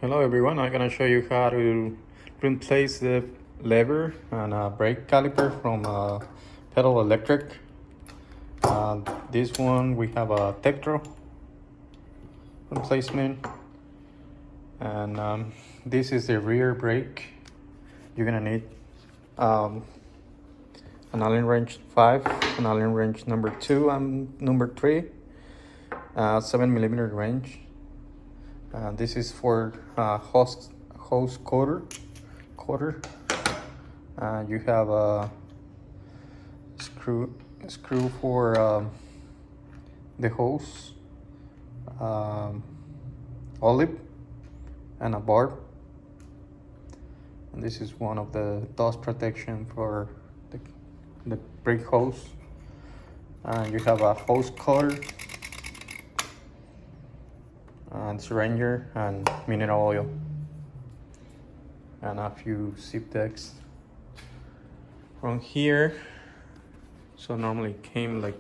Hello everyone, I'm gonna show you how to replace the lever and brake caliper from pedal electric. This one we have a Tektro replacement, and this is the rear brake. You're gonna need an Allen wrench 5, an Allen wrench number 2 and number 3, 7mm wrench. This is for hose quarter. You have a screw for the hose, olive, and a barb. And this is one of the dust protection for the brake hose. You have a hose cutter, and syringer, and mineral oil, and a few zip decks. From here, so normally it came like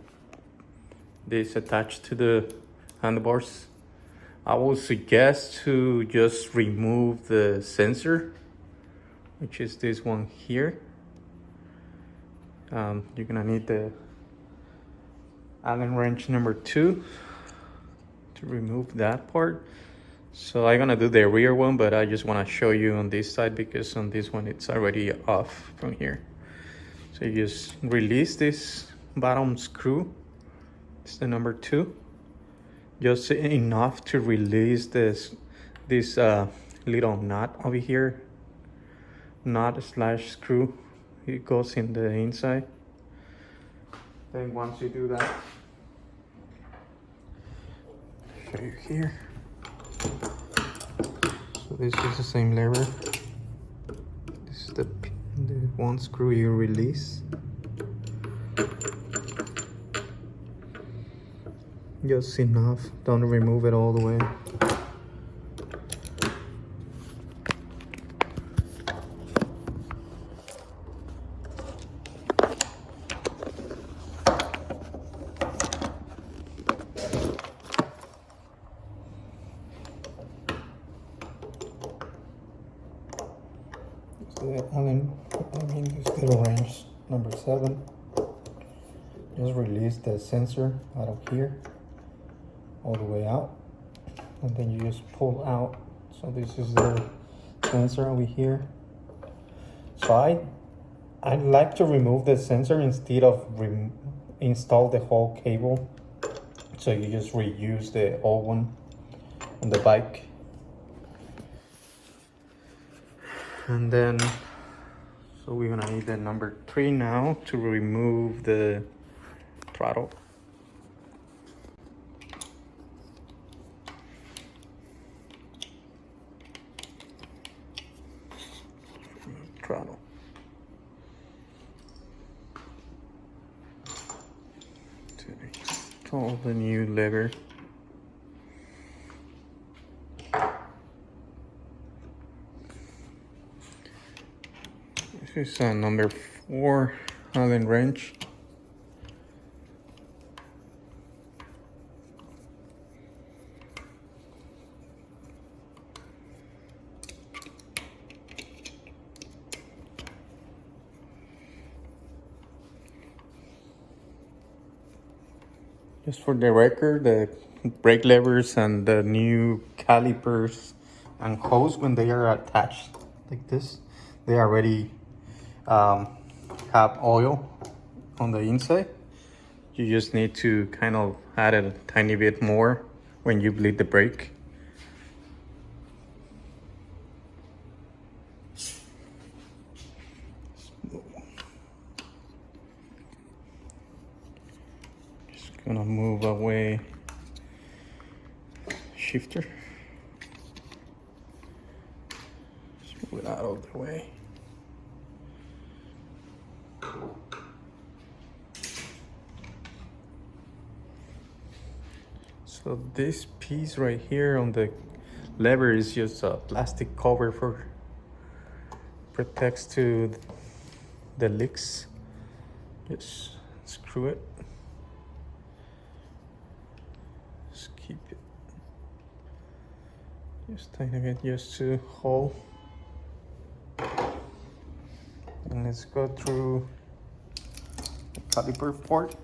this attached to the handlebars. I would suggest to just remove the sensor, which is this one here. You're gonna need the Allen wrench number 2 to remove that part. So I'm gonna do the rear one, but I just want to show you on this side because on this one it's already off from here. So you just release this bottom screw. It's the number 2, just enough to release this little nut over here, nut slash screw. It goes in the inside. Then once you do that, show you here. So this is the same lever. This is the one screw you release. Just enough, don't remove it all the way. This little wrench number 7. Just release the sensor out of here, all the way out, and then you just pull out. So this is the sensor over here. So I like to remove the sensor instead of install the whole cable. So you just reuse the old one on the bike. And then, so we're gonna need the number 3 now to remove the throttle. Throttle. To install the new lever. This is number 4 Allen wrench. Just for the record, the brake levers and the new calipers and hose, when they are attached like this, they already have oil on the inside. You just need to kind of add a tiny bit more when you bleed the brake. Just gonna move away shifter. Just move it out of the way. So this piece right here on the lever is just a plastic cover for protects to the leaks. Just screw it. Just keep it Just tighten it just to hold. And let's go through the caliper port.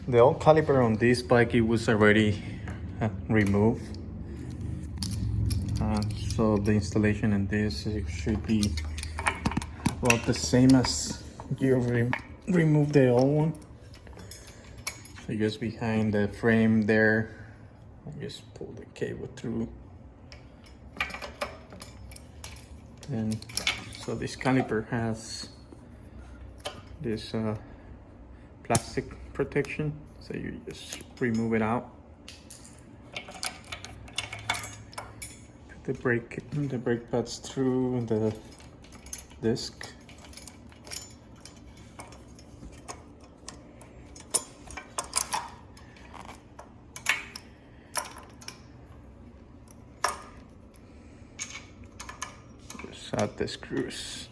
The old caliper on this bike, it was already removed. So the installation in this, it should be about the same as you remove the old one. So just behind the frame there, I just pull the cable through. And so this caliper has this plastic protection, so you just remove it out. Put the brake pads through the disc. Just add the screws.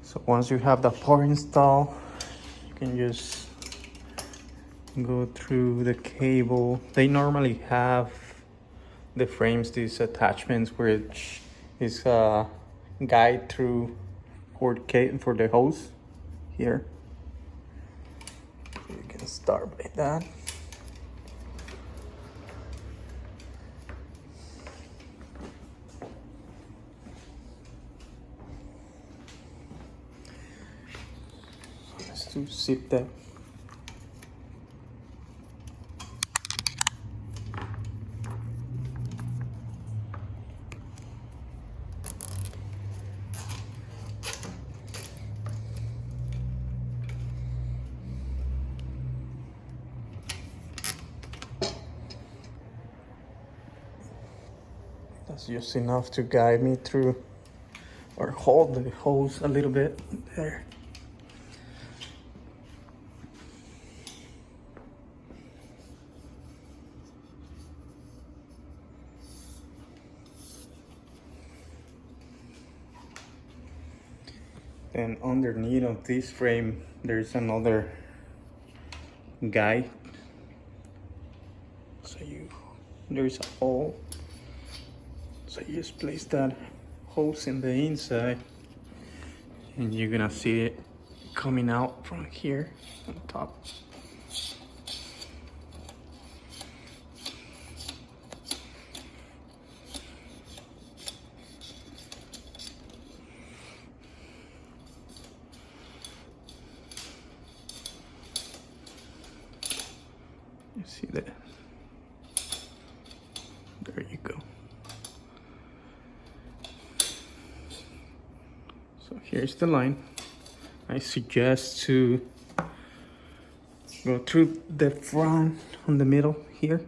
So once you have the part installed, you can just go through the cable. They normally have the frames, these attachments, which is a guide through for the hose here. You can start by that. To zip that. That's just enough to guide me through or hold the hose a little bit there. Then underneath of this frame, there's another guide. So there's a hole. So you just place that hose in the inside, and you're gonna see it coming out from here on top. You see that? There you go. So here's the line. I suggest to go through the front on the middle here.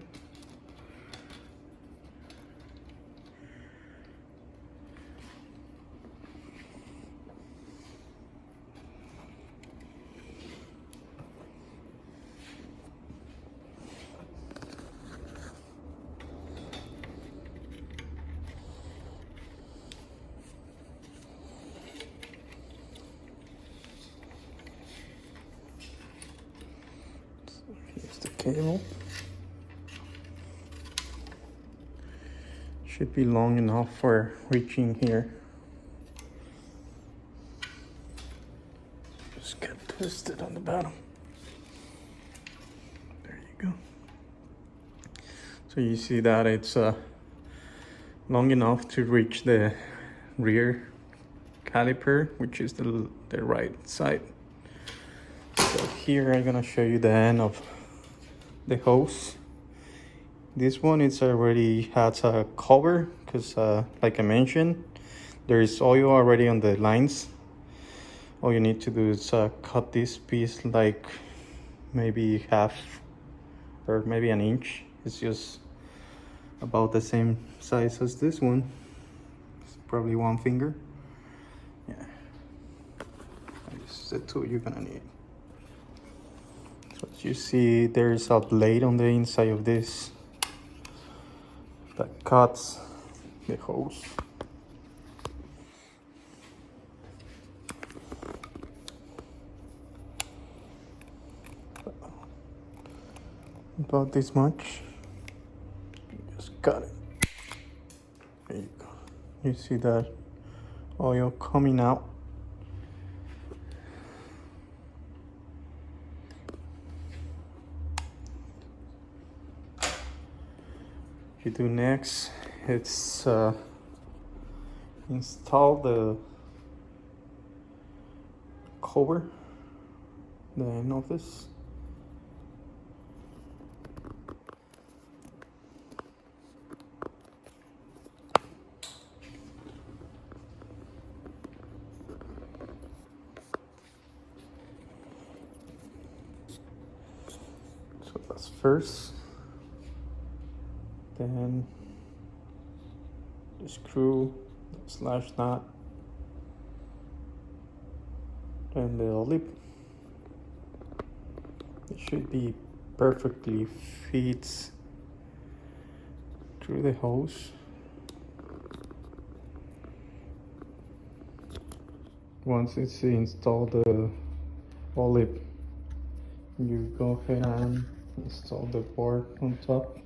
Here's the cable. Should be long enough for reaching here. Just get twisted on the bottom. There you go. So you see that it's long enough to reach the rear caliper, which is the right side. So here I'm gonna show you the end of the hose. This one is already has a cover because like I mentioned, there is oil already on the lines. All you need to do is cut this piece like maybe half or maybe an inch It's just about the same size as this one. It's probably one finger. Yeah, this is the tool you're gonna need. So as you see, there's a blade on the inside of this that cuts the hose. About this much. Just cut it. There you go. You see that oil coming out. What you do next, it's install the cover, the end of this. So that's first. Then the screw, the slash nut, and the lip. It should be perfectly fits through the hose. Once it's installed, the lip, you go ahead and install the board on top.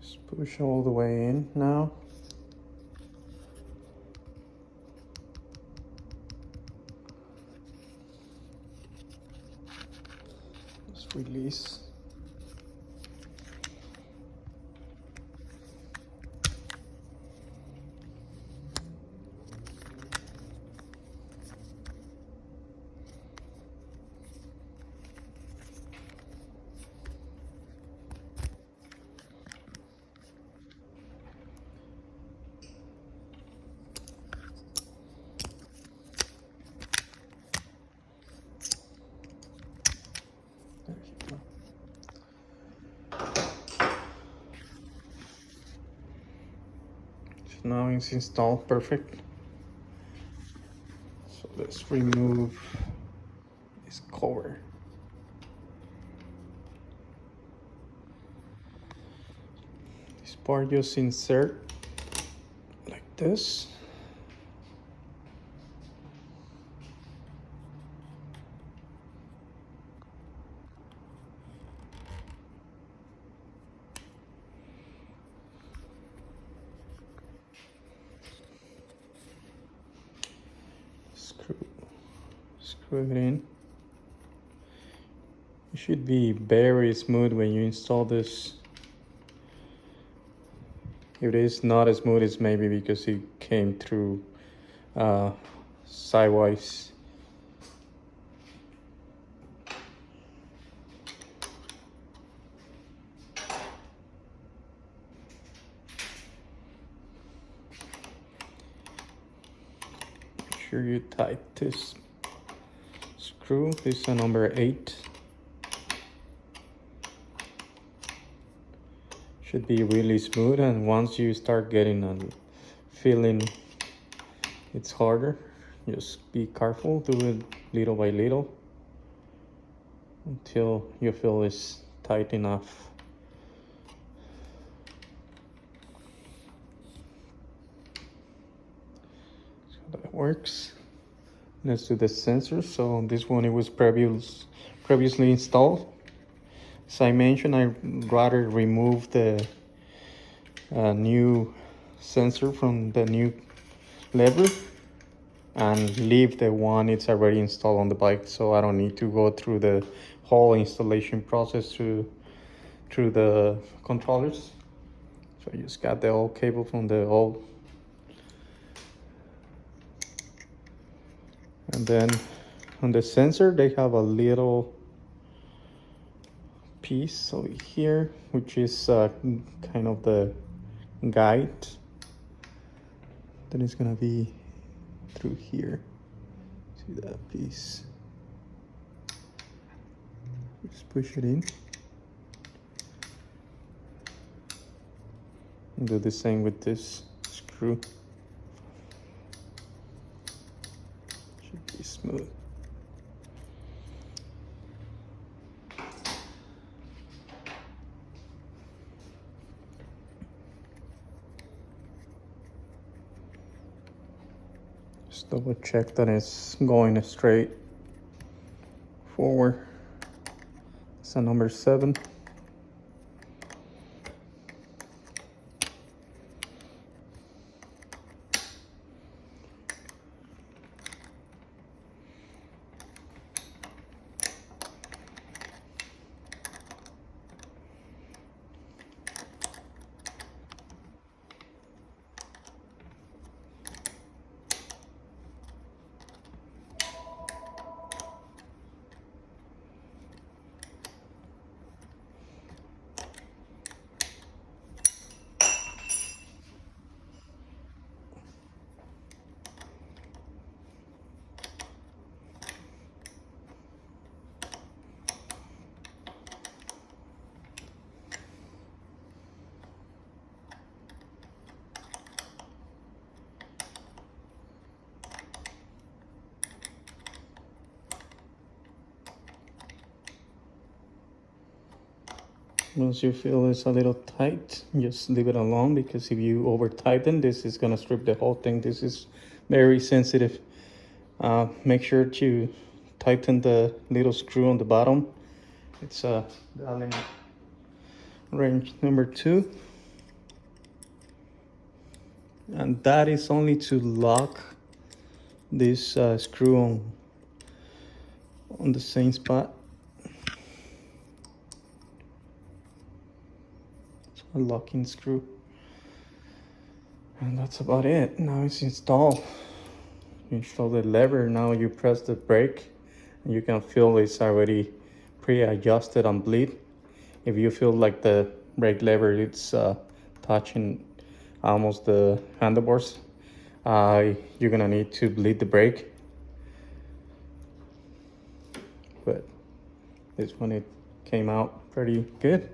Just push all the way in now. Just release. Now it's installed perfect. So let's remove this cover. This part just insert like this. Screw it in. It should be very smooth when you install this. If it is not as smooth, it's maybe because it came through sideways. Make sure you tight this screw. This is a number 8. Should be really smooth, and once you start getting a feeling it's harder, just be careful. Do it little by little until you feel it's tight enough. So that works. Let's do the sensor. So on this one, it was previously installed. As I mentioned, I'd rather remove the new sensor from the new lever and leave the one it's already installed on the bike, so I don't need to go through the whole installation process through the controllers. So I just got the old cable from the old, and then on the sensor they have a little piece over here which is kind of the guide that is gonna be through here. See that piece? Just push it in. And do the same with this screw. Should be smooth. Just double check that it's going straight forward. It's a number 7. Once you feel it's a little tight, just leave it alone, because if you over tighten, this is gonna strip the whole thing. This is very sensitive. Make sure to tighten the little screw on the bottom. It's Allen wrench number 2, and that is only to lock this screw on the same spot. A locking screw, and that's about it. Now it's installed. You install the lever, now you press the brake, and you can feel it's already pre-adjusted and bleed. If you feel like the brake lever it's touching almost the handlebars, you're gonna need to bleed the brake. But this one, it came out pretty good.